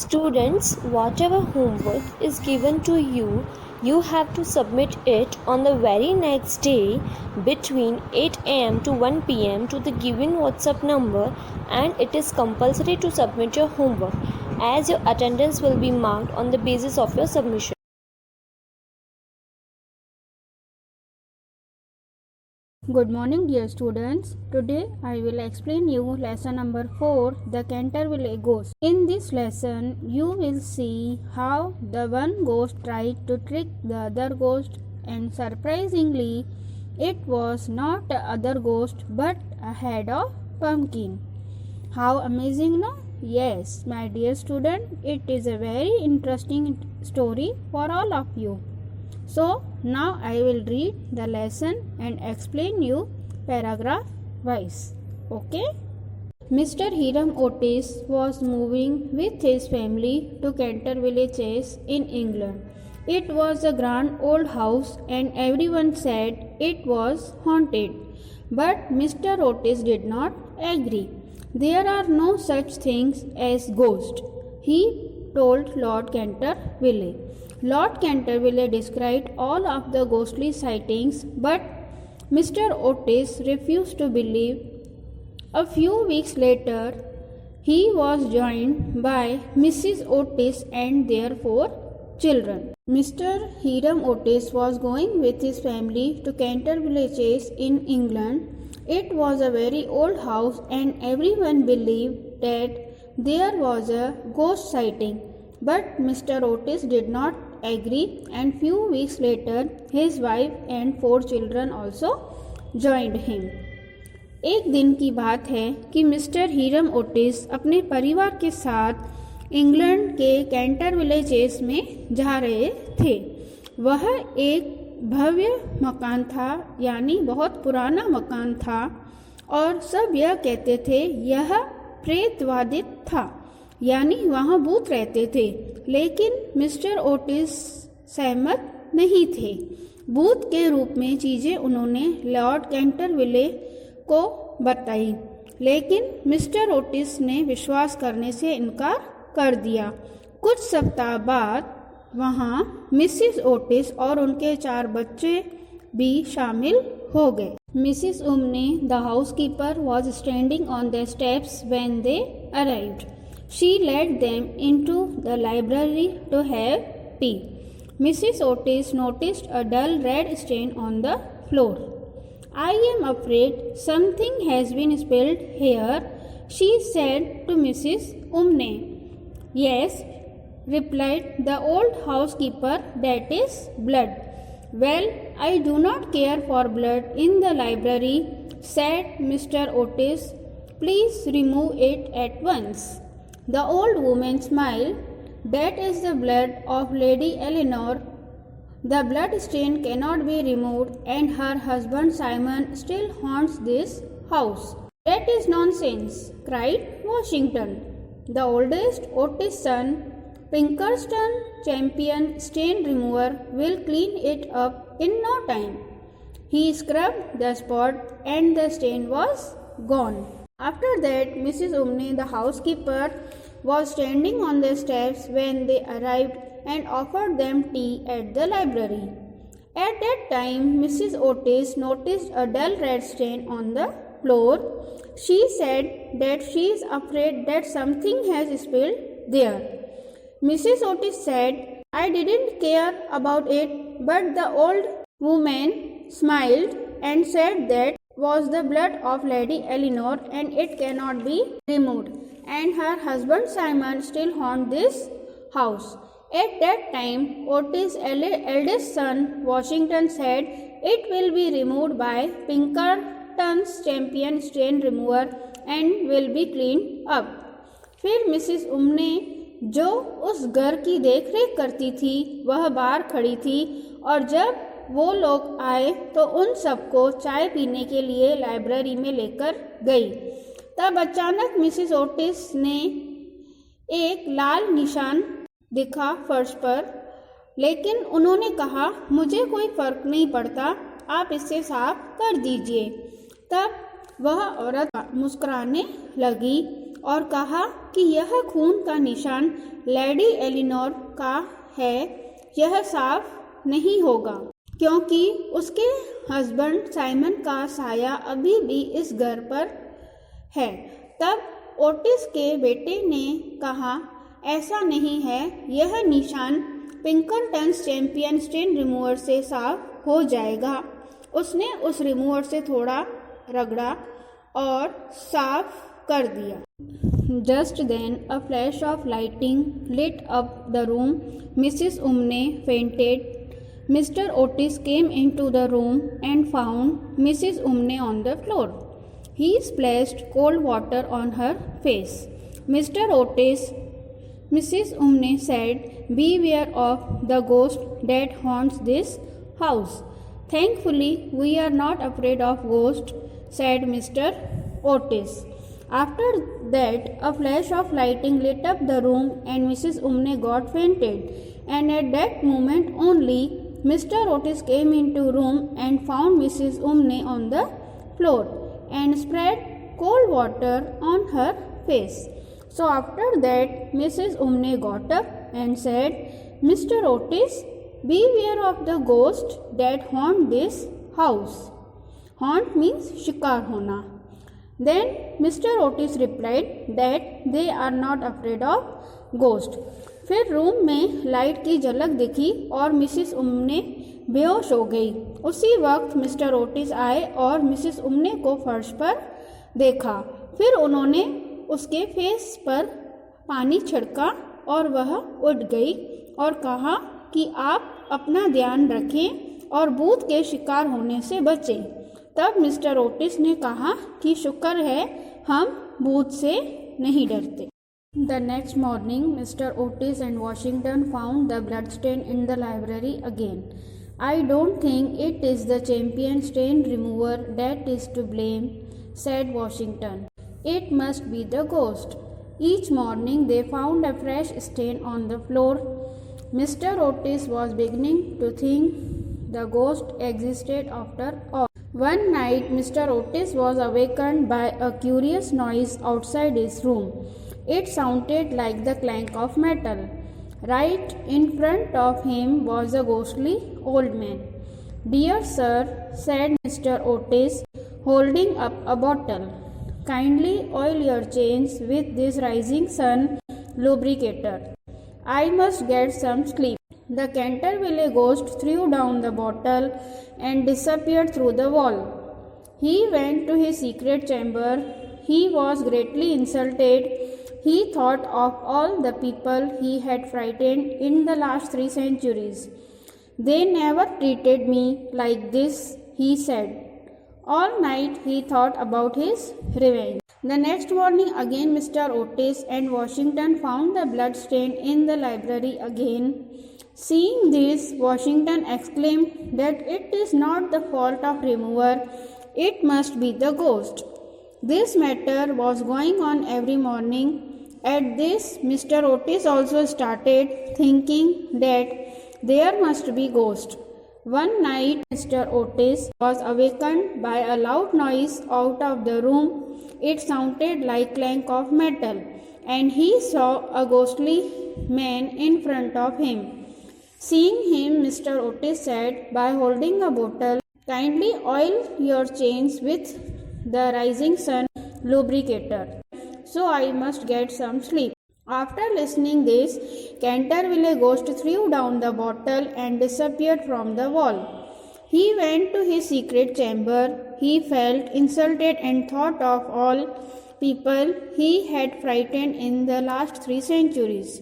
Students, whatever homework is given to you, you have to submit it on the very next day between 8 am to 1 pm to the given WhatsApp number, and it is compulsory to submit your homework as your attendance will be marked on the basis of your submission. Good morning, dear students. Today I will explain you lesson number 4, the Canterville Ghost. In this lesson, you will see how the one ghost tried to trick the other ghost, and surprisingly, it was not the other ghost but a head of pumpkin. How amazing, no? Yes, my dear student, it is a very interesting story for all of you. So now I will read the lesson and explain you paragraph wise. Okay? Mr. Hiram Otis was moving with his family to Canterville Chase in England. It was a grand old house and everyone said it was haunted. But Mr. Otis did not agree. There are no such things as ghosts, he told Lord Canterville. Lord Canterville described all of the ghostly sightings, but Mr. Otis refused to believe. A few weeks later, he was joined by Mrs. Otis and their 4 children. Mr. Hiram Otis was going with his family to Canterville Chase in England. It was a very old house and everyone believed that there was a ghost sighting. But Mr. Otis did not agree, and few weeks later his wife and 4 children also joined him. एक दिन की बात है कि mister Hiram Otis अपने परिवार के साथ इंग्लैंड के कैंटरविले चेस में जा रहे थे। वह एक भव्य मकान था, यानी बहुत पुराना मकान था, और सब यह कहते थे यह प्रेतवादित था, यानी वहाँ भूत रहते थे। लेकिन मिस्टर ओटिस सहमत नहीं थे। भूत के रूप में चीज़ें उन्होंने लॉर्ड कैंटरविले को बताई, लेकिन मिस्टर ओटिस ने विश्वास करने से इनकार कर दिया। कुछ सप्ताह बाद वहाँ मिसिस ओटिस और उनके 4 बच्चे भी शामिल हो गए। Mrs Umney, the housekeeper, was standing on the steps when they arrived. She led them into the library to have tea. Mrs. Otis noticed a dull red stain on the floor. I am afraid something has been spilled here, she said to Mrs. Umney. Yes, replied the old housekeeper, that is blood. Well, I do not care for blood in the library, said Mr. Otis. Please remove it at once. The old woman smiled. That is the blood of Lady Eleanor. The blood stain cannot be removed, and her husband Simon still haunts this house. That is nonsense, cried Washington. The oldest Otis son, Pinkerton champion stain remover, will clean it up in no time. He scrubbed the spot and the stain was gone. After that, Mrs. Umney, the housekeeper, was standing on the steps when they arrived and offered them tea at the library. At that time, Mrs. Otis noticed a dull red stain on the floor. She said that she is afraid that something has spilled there. Mrs. Otis said, I didn't care about it, but the old woman smiled and said that was the blood of Lady Eleanor and it cannot be removed, and her husband Simon still haunts this house. At that time, Otis' eldest son Washington said it will be removed by Pinkerton's champion stain remover and will be cleaned up. फिर Mrs उमने, जो उस घर की देखरेख करती थी, वह बाहर खड़ी थी, और जब वो लोग आए तो उन सबको चाय पीने के लिए लाइब्रेरी में लेकर गई। तब अचानक मिसिस ओटिस ने एक लाल निशान दिखा फर्श पर, लेकिन उन्होंने कहा मुझे कोई फर्क नहीं पड़ता, आप इसे साफ कर दीजिए। तब वह औरत मुस्कुराने लगी और कहा कि यह खून का निशान लेडी एलिनोर का है, यह साफ नहीं होगा क्योंकि उसके हस्बैंड साइमन का साया अभी भी इस घर पर है। तब ओटिस के बेटे ने कहा, ऐसा नहीं है, यह निशान पिंकरटन्स चैंपियन स्टेन रिमूवर से साफ हो जाएगा। उसने उस रिमूवर से थोड़ा रगड़ा और साफ कर दिया। Just then a flash of lighting lit up the room. Mrs. Umney fainted. Mr. Otis came into the room and found Mrs. Umney on the floor. He splashed cold water on her face. Mr. Otis, Mrs. Umney said, beware of the ghost that haunts this house. Thankfully, we are not afraid of ghosts, said Mr. Otis. After that, a flash of lighting lit up the room and Mrs. Umney got fainted. And at that moment only, Mr. Otis came into room and found Mrs. Umney on the floor and spread cold water on her face. So after that, Mrs. Umney got up and said, Mr. Otis, beware of the ghost that haunt this house. Haunt means शिकार होना. Then Mr. Otis replied that they are not afraid of ghost. फिर room में light की झलक दिखी और Mrs उमने बेहोश हो गई। उसी वक्त मिस्टर ओटिस आए और मिसिस उमने को फर्श पर देखा। फिर उन्होंने उसके फेस पर पानी छिड़का और वह उठ गई और कहा कि आप अपना ध्यान रखें और भूत के शिकार होने से बचें। तब मिस्टर ओटिस ने कहा कि शुक्र है हम भूत से नहीं डरते। The next morning, Mr. Otis and Washington found the blood stain in the library again. I don't think it is the champion stain remover that is to blame, said Washington. It must be the ghost. Each morning they found a fresh stain on the floor. Mr. Otis was beginning to think the ghost existed after all. One night, Mr. Otis was awakened by a curious noise outside his room. It sounded like the clank of metal. Right in front of him was a ghostly old man. Dear sir, said Mr. Otis, holding up a bottle, kindly oil your chains with this rising sun lubricator. I must get some sleep. The Canterville ghost threw down the bottle and disappeared through the wall. He went to his secret chamber. He was greatly insulted. He thought of all the people he had frightened in the last 3 centuries. They never treated me like this, he said. All night he thought about his revenge. The next morning again Mr. Otis and Washington found the blood stain in the library again. Seeing this, Washington exclaimed that it is not the fault of remover, it must be the ghost. This matter was going on every morning. At this, Mr. Otis also started thinking that there must be ghost. One night, Mr. Otis was awakened by a loud noise out of the room. It sounded like clank of metal, and he saw a ghostly man in front of him. Seeing him, Mr. Otis said, by holding a bottle, kindly oil your chains with the rising sun lubricator. So I must get some sleep. After listening this, Canterville ghost threw down the bottle and disappeared from the wall. He went to his secret chamber. He felt insulted and thought of all people he had frightened in the last 3 centuries.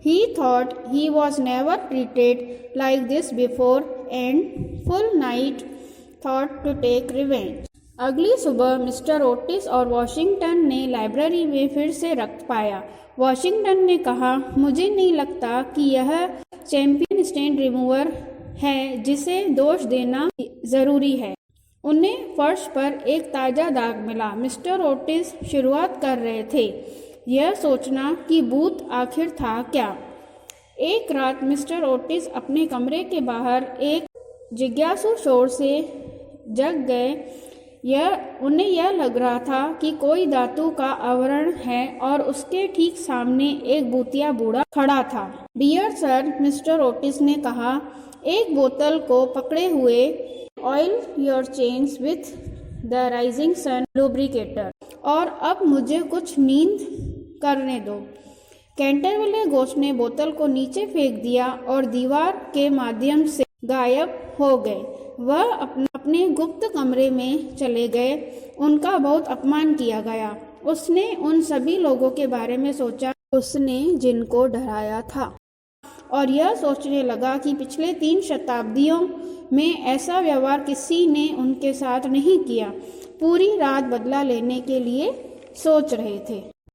He thought he was never treated like this before and full night thought to take revenge. अगली सुबह mister Otis और Washington ने library में फिर से रक्त पाया। Washington ने कहा, मुझे नहीं लगता कि यह चैंपियन स्टेन रिमूवर है जिसे दोष देना ज़रूरी है। उन्हें फर्श पर एक ताज़ा दाग मिला। मिस्टर ओटिस शुरुआत कर रहे थे यह सोचना कि भूत आखिर था क्या। एक रात मिस्टर ओटिस अपने कमरे के बाहर एक जिज्ञासु शोर से जग गए। उन्हें यह लग रहा था कि कोई धातु का आवरण है और उसके ठीक सामने एक भूतिया बूढ़ा खड़ा था। डियर सर, मिस्टर ओटिस ने कहा, एक बोतल को पकड़े हुए, oil your chains with the rising sun lubricator, और अब मुझे कुछ नींद करने दो। कैंटरविले घोस्ट ने बोतल को नीचे फेंक दिया और दीवार के माध्यम से गायब हो गए। वह अपने गुप्त कमरे में चले गए। उनका बहुत अपमान किया गया। उसने उन सभी लोगों के बारे में सोचा उसने जिनको डराया था, और यह सोचने लगा कि पिछले 3 शताब्दियों में ऐसा व्यवहार किसी ने उनके साथ नहीं किया। पूरी रात बदला लेने के लिए सोच रहे थे।